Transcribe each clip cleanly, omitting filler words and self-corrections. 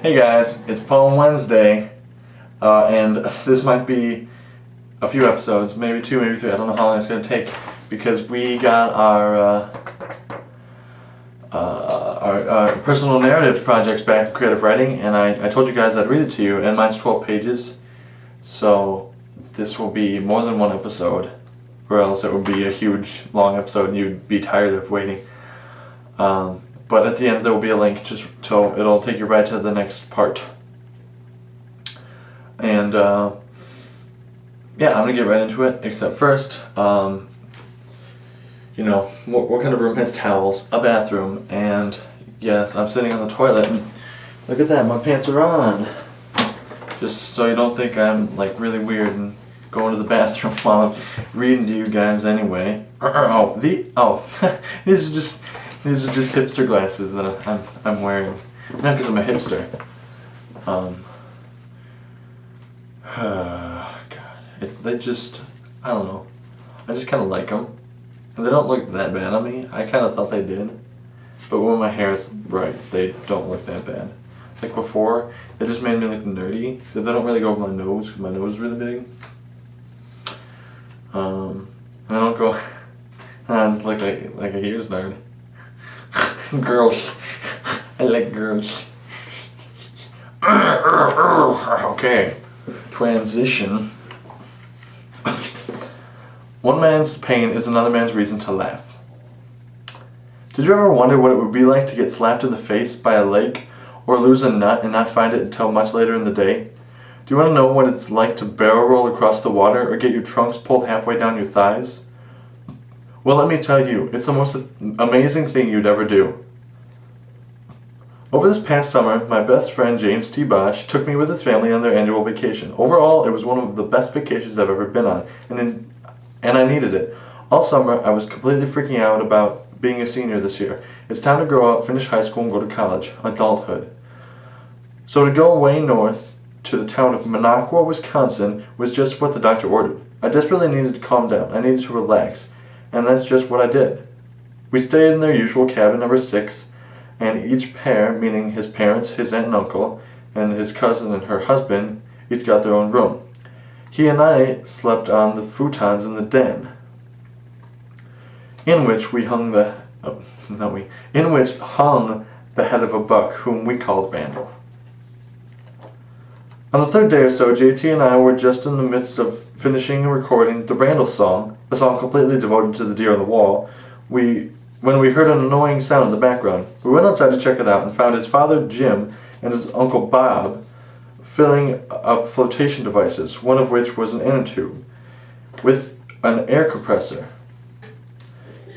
Hey guys, it's Poem Wednesday, and this might be a few episodes, maybe 2, maybe 3, I don't know how long it's going to take, because we got our personal narrative projects back to creative writing, and I told you guys I'd read it to you, and mine's 12 pages, so this will be more than one episode, or else it would be a huge, long episode and you'd be tired of waiting. But at the end there will be a link, just so it'll take you right to the next part. And yeah, I'm gonna get right into it. Except first, you know, what kind of room has towels? A bathroom, and yes, I'm sitting on the toilet. And look at that, my pants are on. Just so you don't think I'm like really weird and going to the bathroom while I'm reading to you guys anyway. These are just hipster glasses that I'm wearing. Not because I'm a hipster. God, they just, I don't know. I just kind of like them. And they don't look that bad on me. I kind of thought they did. But when my hair is right, they don't look that bad. Like before, it just made me look nerdy. Except they don't really go over my nose, because my nose is really big. And they don't go, I just look like a huge nerd. Girls. I like girls. Okay. Transition. One man's pain is another man's reason to laugh. Did you ever wonder what it would be like to get slapped in the face by a lake, or lose a nut and not find it until much later in the day? Do you want to know what it's like to barrel roll across the water, or get your trunks pulled halfway down your thighs? Well, let me tell you, it's the most amazing thing you'd ever do. Over this past summer, my best friend James T. Bosch took me with his family on their annual vacation. Overall, it was one of the best vacations I've ever been on, and I needed it. All summer, I was completely freaking out about being a senior this year. It's time to grow up, finish high school, and go to college. Adulthood. So to go way north to the town of Minocqua, Wisconsin, was just what the doctor ordered. I desperately needed to calm down. I needed to relax. And that's just what I did. We stayed in their usual cabin number 6, and each pair, meaning his parents, his aunt and uncle, and his cousin and her husband, each got their own room. He and I slept on the futons in the den, in which hung the head of a buck, whom we called Randall. On the third day or so, JT and I were just in the midst of finishing and recording the Randall song, a song completely devoted to the deer on the wall, when we heard an annoying sound in the background. We went outside to check it out and found his father Jim and his uncle Bob filling up flotation devices, one of which was an inner tube, with an air compressor.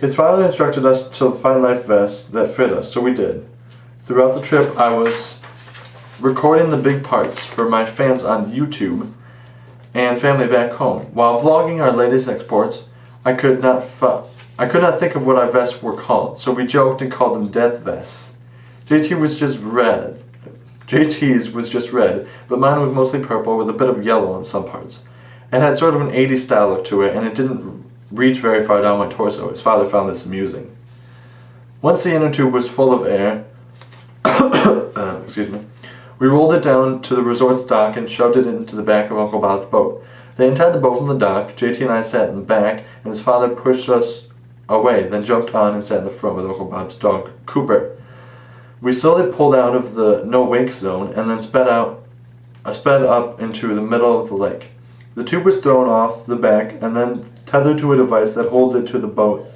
His father instructed us to find life vests that fit us, so we did. Throughout the trip, I was recording the big parts for my fans on YouTube and family back home. While vlogging our latest exports, I could not think of what our vests were called, so we joked and called them death vests. JT's was just red, but mine was mostly purple with a bit of yellow on some parts. It had sort of an 80s style look to it, and it didn't reach very far down my torso. His father found this amusing. Once the inner tube was full of air, excuse me, we rolled it down to the resort's dock and shoved it into the back of Uncle Bob's boat. They untied the boat from the dock. JT and I sat in the back, and his father pushed us away, then jumped on and sat in the front with Uncle Bob's dog, Cooper. We slowly pulled out of the no-wake zone and then sped up into the middle of the lake. The tube was thrown off the back and then tethered to a device that holds it to the boat,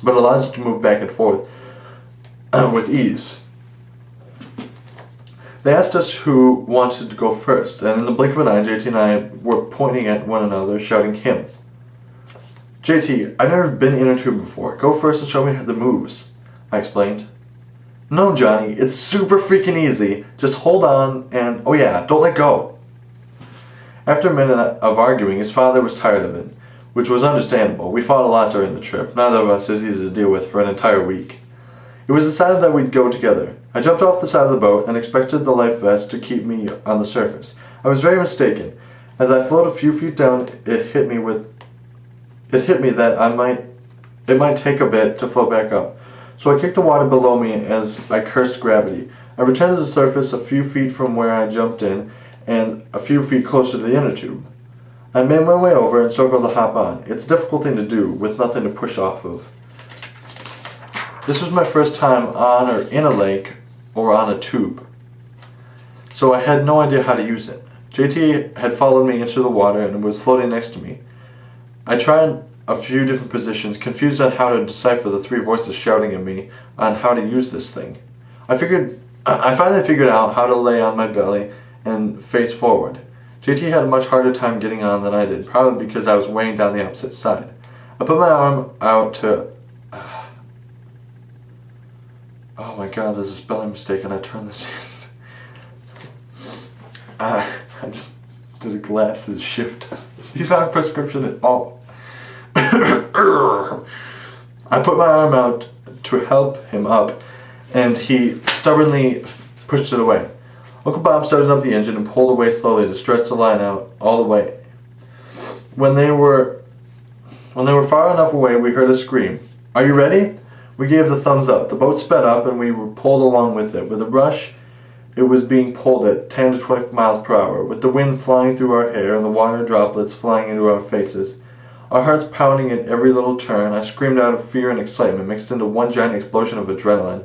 but allows it to move back and forth with ease. They asked us who wanted to go first, and in the blink of an eye, JT and I were pointing at one another, shouting him. JT, I've never been in a tube before. Go first and show me the moves, I explained. No, Johnny, it's super freaking easy. Just hold on and, oh yeah, don't let go. After a minute of arguing, his father was tired of it, which was understandable. We fought a lot during the trip. Neither of us is easy to deal with for an entire week. It was decided that we'd go together. I jumped off the side of the boat and expected the life vest to keep me on the surface. I was very mistaken. As I floated a few feet down, it hit me that it might take a bit to float back up. So I kicked the water below me as I cursed gravity. I returned to the surface a few feet from where I jumped in and a few feet closer to the inner tube. I made my way over and struggled to hop on. It's a difficult thing to do with nothing to push off of. This was my first time on or in a lake or on a tube, so I had no idea how to use it. JT had followed me into the water and was floating next to me. I tried a few different positions, confused on how to decipher the three voices shouting at me on how to use this thing. I finally figured out how to lay on my belly and face forward. JT had a much harder time getting on than I did, probably because I was weighing down the opposite side. I put my arm out to... Oh my god, there's a spelling mistake and I turned this in. I just did a glasses shift. He's on prescription at all. I put my arm out to help him up, and he stubbornly pushed it away. Uncle Bob started up the engine and pulled away slowly to stretch the line out all the way. When they were far enough away, we heard a scream. "Are you ready?" We gave the thumbs up. The boat sped up and we were pulled along with it. With a rush, it was being pulled at 10 to 20 miles per hour, with the wind flying through our hair and the water droplets flying into our faces. Our hearts pounding at every little turn, I screamed out of fear and excitement mixed into one giant explosion of adrenaline.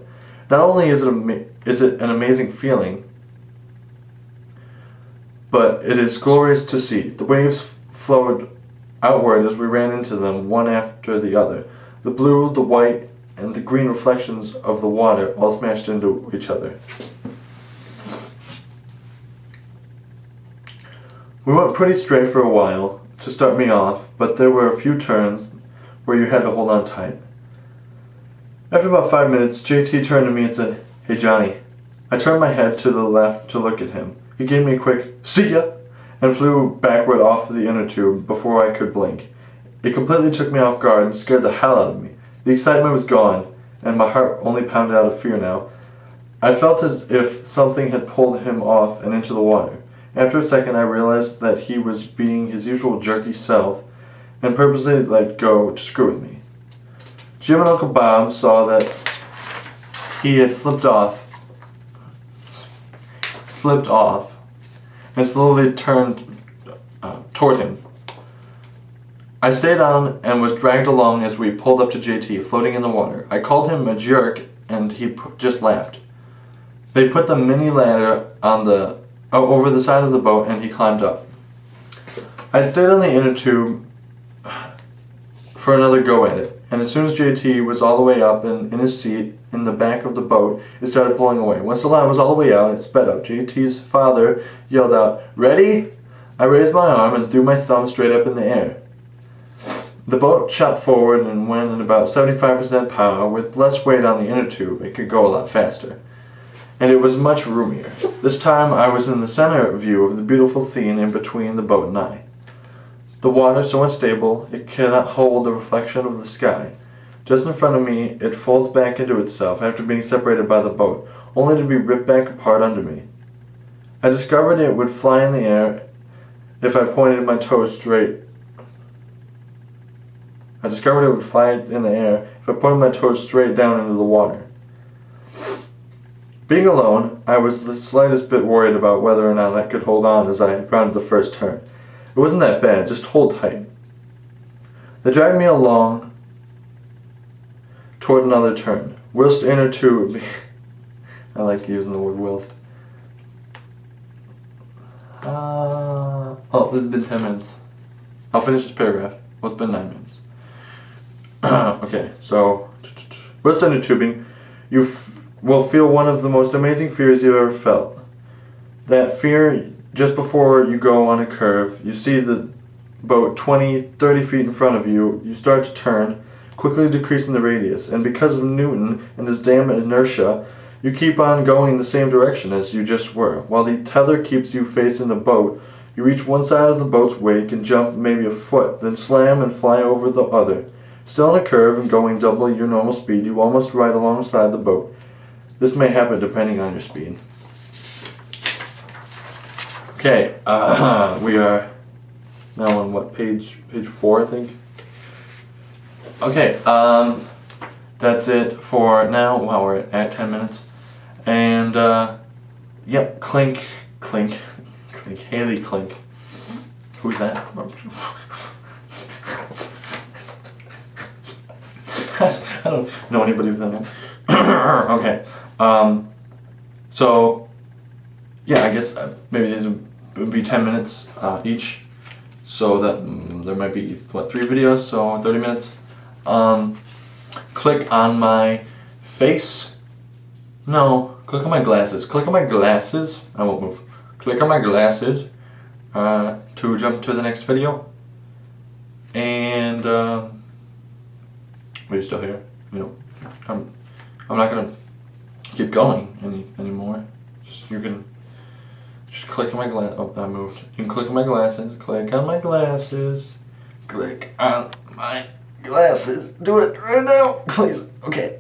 Not only is it an amazing feeling, but it is glorious to see. The waves flowed outward as we ran into them, one after the other. The blue, the white, and the green reflections of the water all smashed into each other. We went pretty straight for a while to start me off, but there were a few turns where you had to hold on tight. After about 5 minutes, JT turned to me and said, "Hey Johnny." I turned my head to the left to look at him. He gave me a quick "see ya" and flew backward off the inner tube before I could blink. It completely took me off guard and scared the hell out of me. The excitement was gone, and my heart only pounded out of fear now. I felt as if something had pulled him off and into the water. After a second, I realized that he was being his usual jerky self and purposely let go to screw with me. Jim and Uncle Bob saw that he had slipped off, and slowly turned toward him. I stayed on and was dragged along as we pulled up to JT, floating in the water. I called him a jerk, and he just laughed. They put the mini ladder on over the side of the boat, and he climbed up. I stayed on the inner tube for another go at it, and as soon as JT was all the way up and in his seat in the back of the boat, it started pulling away. Once the line was all the way out, it sped up. JT's father yelled out, "Ready?" I raised my arm and threw my thumb straight up in the air. The boat shot forward and went at about 75% power. With less weight on the inner tube, it could go a lot faster. And it was much roomier. This time I was in the center view of the beautiful scene in between the boat and I. The water so unstable it cannot hold the reflection of the sky. Just in front of me, it folds back into itself after being separated by the boat, only to be ripped back apart under me. I discovered it would fly in the air if I pointed my toes straight. Down into the water. Being alone, I was the slightest bit worried about whether or not I could hold on as I rounded the first turn. It wasn't that bad, just hold tight. They dragged me along toward another turn. Whilst inner tube... I like using the word whilst. Oh, this has been 10 minutes. I'll finish this paragraph. Well, it's been 9 minutes. Okay, so... Whilst inner tubing, you will feel one of the most amazing fears you've ever felt. That fear just before you go on a curve, you see the boat 20, 30 feet in front of you, you start to turn, quickly decreasing the radius, and because of Newton and his damn inertia, you keep on going the same direction as you just were. While the tether keeps you facing the boat, you reach one side of the boat's wake and jump maybe a foot, then slam and fly over the other. Still on a curve and going double your normal speed, you almost ride alongside the boat. This may happen depending on your speed. Okay, we are now on what, page 4, I think? Okay, that's it for now. Wow, we're at 10 minutes. And yep, Clink, Haley Clink. Who's that? I don't know anybody with that name. Okay. So yeah, I guess maybe these would be 10 minutes each. So that there might be, what, 3 videos, so 30 minutes. Click on my face. No, click on my glasses. Click on my glasses. I won't move. Click on my glasses to jump to the next video. And are you still here? You know, I'm not gonna keep going anymore. You can just click on my glass. Oh, I moved. You can click on my glasses. Click on my glasses. Click on my glasses. Do it right now, please. Okay.